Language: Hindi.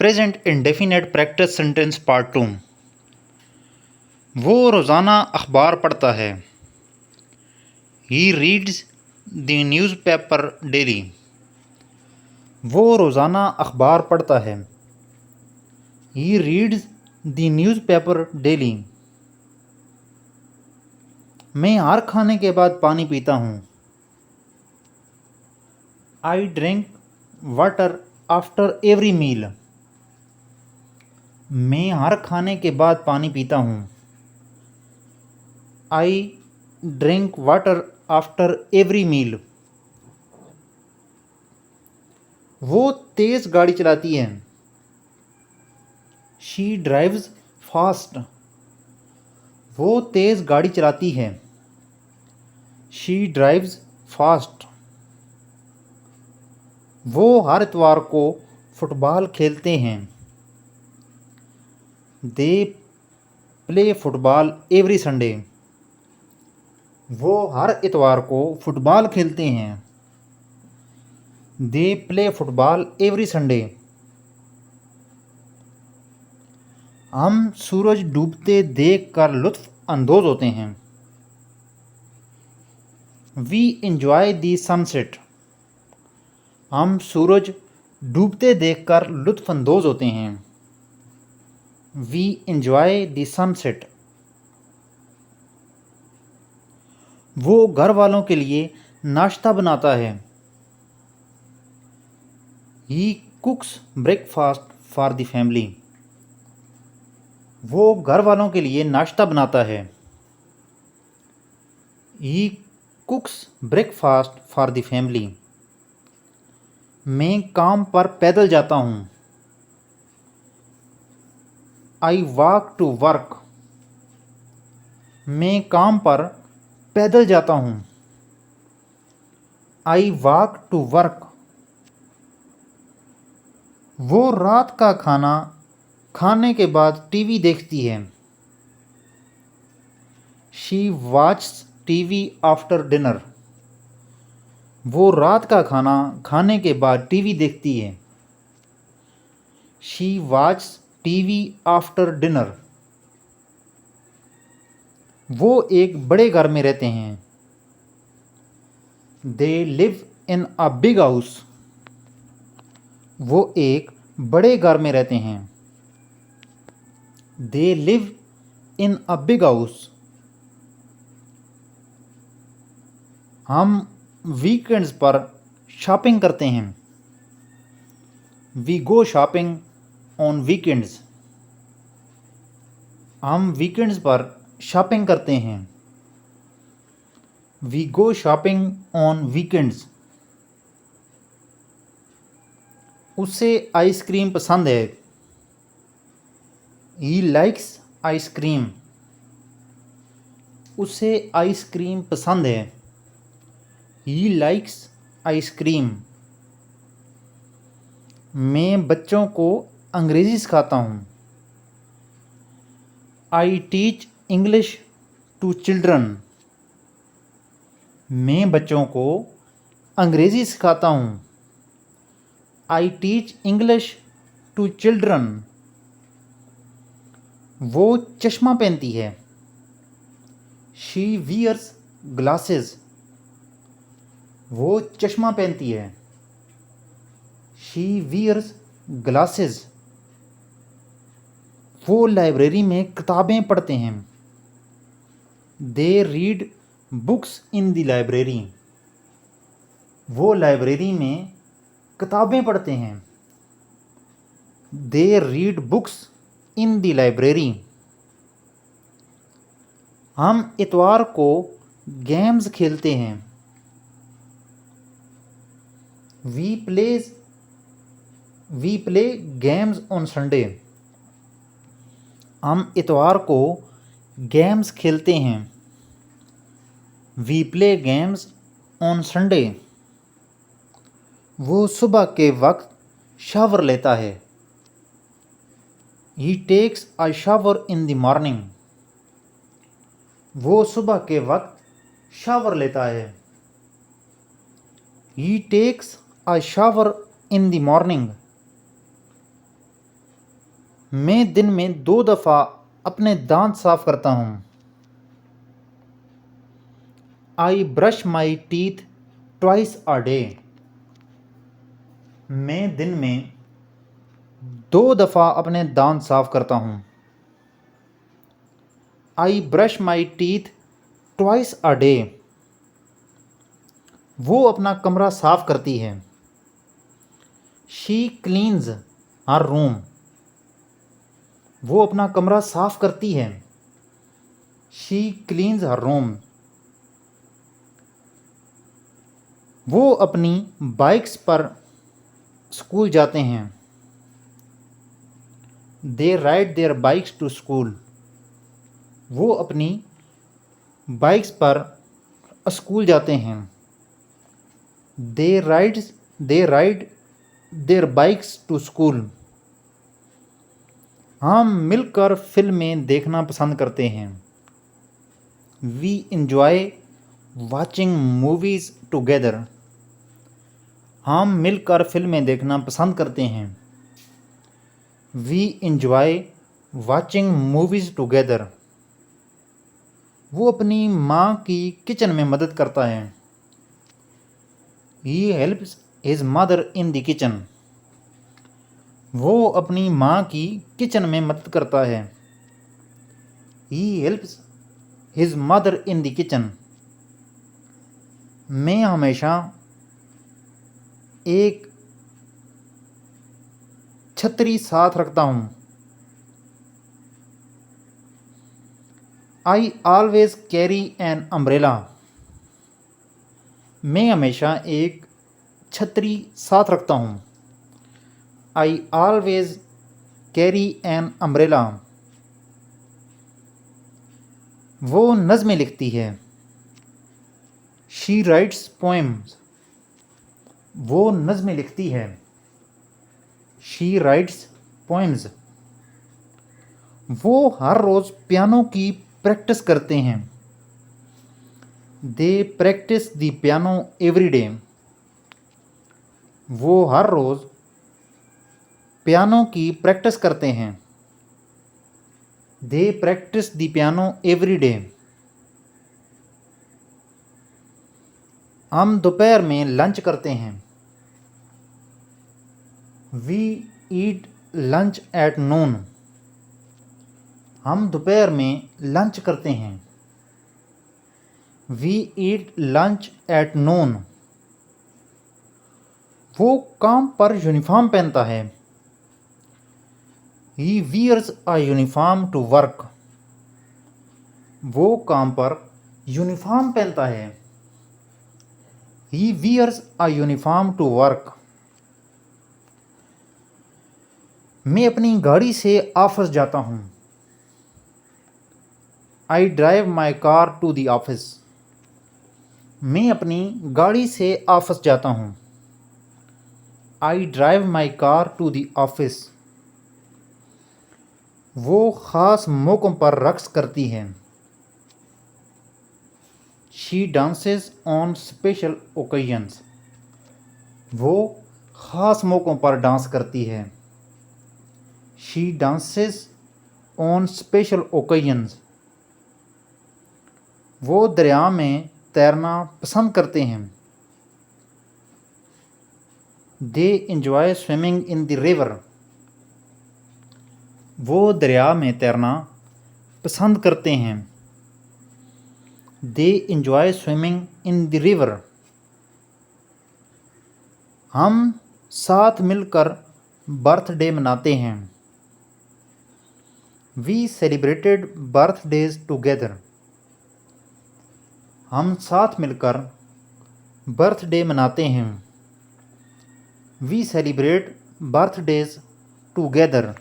Present indefinite practice sentence part 2। वो रोज़ाना अखबार पढ़ता है। He reads the newspaper daily. वो रोज़ाना अखबार पढ़ता है। He reads the newspaper daily. मैं हर खाने के बाद पानी पीता हूँ। I drink water after every meal. मैं हर खाने के बाद पानी पीता हूँ। I drink water after every meal. वो तेज़ गाड़ी चलाती है। She drives fast. वो तेज़ गाड़ी चलाती है। She drives fast. वो हर इतवार को फुटबॉल खेलते हैं। They play football every Sunday. वो हर इतवार को फुटबॉल खेलते हैं। They play football every Sunday. हम सूरज डूबते देख कर लुत्फ़ अंदोज़ होते हैं। We enjoy the sunset. हम सूरज डूबते देखकर लुत्फ़ अंदोज़ होते हैं। We enjoy the sunset. वो घर वालों के लिए नाश्ता बनाता है। He cooks breakfast for the family. वो घर वालों के लिए नाश्ता बनाता है। He cooks breakfast for the family. मैं काम पर पैदल जाता हूँ। I walk to work. मैं काम पर पैदल जाता हूँ। I walk to work. वो रात का खाना खाने के बाद टीवी देखती है। She watches TV after dinner. वो रात का खाना खाने के बाद टीवी देखती है। She watches TV after dinner. वो एक बड़े घर में रहते हैं। They live in a big house. वो एक बड़े घर में रहते हैं। They live in a big house. हम वीकेंड्स पर शॉपिंग करते हैं। We go shopping on weekends. हम वीकेंड्स पर शॉपिंग करते हैं। We go shopping on weekends. उसे आइसक्रीम पसंद है। He likes ice cream. उसे आइसक्रीम पसंद है। He likes ice cream. मैं बच्चों को अंग्रेज़ी सिखाता हूँ। I teach English to children. मैं बच्चों को अंग्रेज़ी सिखाता हूँ। I teach English to children. वो चश्मा पहनती है। She wears glasses. वो चश्मा पहनती है। She wears glasses. वो लाइब्रेरी में किताबें पढ़ते हैं। They read books in the library. वो लाइब्रेरी में किताबें पढ़ते हैं। They read books in the library. हम इतवार को गेम्स खेलते हैं। We play games on Sunday. हम इतवार को गेम्स खेलते हैं। We play games on Sunday. वो सुबह के वक्त शावर लेता है। He takes a shower in the morning. वो सुबह के वक्त शावर लेता है। He takes a shower in the morning. मैं दिन में 2 दफ़ा अपने दांत साफ करता हूँ। I brush my teeth twice a day. मैं दिन में 2 दफ़ा अपने दांत साफ करता हूँ। I brush my teeth twice a day. वो अपना कमरा साफ करती है। She cleans her room. वो अपना कमरा साफ करती है। She cleans her room. वो अपनी बाइक्स पर स्कूल जाते हैं। They ride their bikes to school. वो अपनी बाइक्स पर स्कूल जाते हैं। They ride their bikes to school. हम मिलकर फिल्में देखना पसंद करते हैं। We enjoy watching movies together. हम मिलकर फिल्में देखना पसंद करते हैं। We enjoy watching movies together. वो अपनी माँ की किचन में मदद करता है। He helps his mother in the kitchen. वो अपनी माँ की किचन में मदद करता है। He helps his mother in the kitchen. मैं हमेशा एक छतरी साथ रखता हूँ। I always carry an umbrella. मैं हमेशा एक छतरी साथ रखता हूँ। I always carry an umbrella. वो नज़में लिखती है। She writes poems. वो नज़में लिखती है। She writes poems. वो हर रोज़ पियानो की प्रैक्टिस करते हैं। They practice the piano every day. वो हर रोज़ पियानो की प्रैक्टिस करते हैं। They practice the piano every day. हम दोपहर में लंच करते हैं। We eat lunch at noon. हम दोपहर में लंच करते हैं। We eat lunch at noon. वो काम पर यूनिफॉर्म पहनता है। He wears a uniform to work. वो काम पर यूनिफॉर्म पहनता है। He wears a uniform to work. मैं अपनी गाड़ी से ऑफिस जाता हूँ। I drive my car to the office. मैं अपनी गाड़ी से ऑफिस जाता हूँ। I drive my car to the office. वो ख़ास मौक़ों पर रक़्स करती है। She dances on special occasions. वो ख़ास मौक़ों पर डांस करती है। She dances on special occasions. वो दरिया में तैरना पसंद करते हैं। They enjoy swimming in the river. वो दरिया में तैरना पसंद करते हैं। They enjoy swimming in the river. हम साथ मिलकर बर्थडे मनाते हैं। We celebrated birthdays together. हम साथ मिलकर बर्थडे मनाते हैं। We celebrate birthdays together.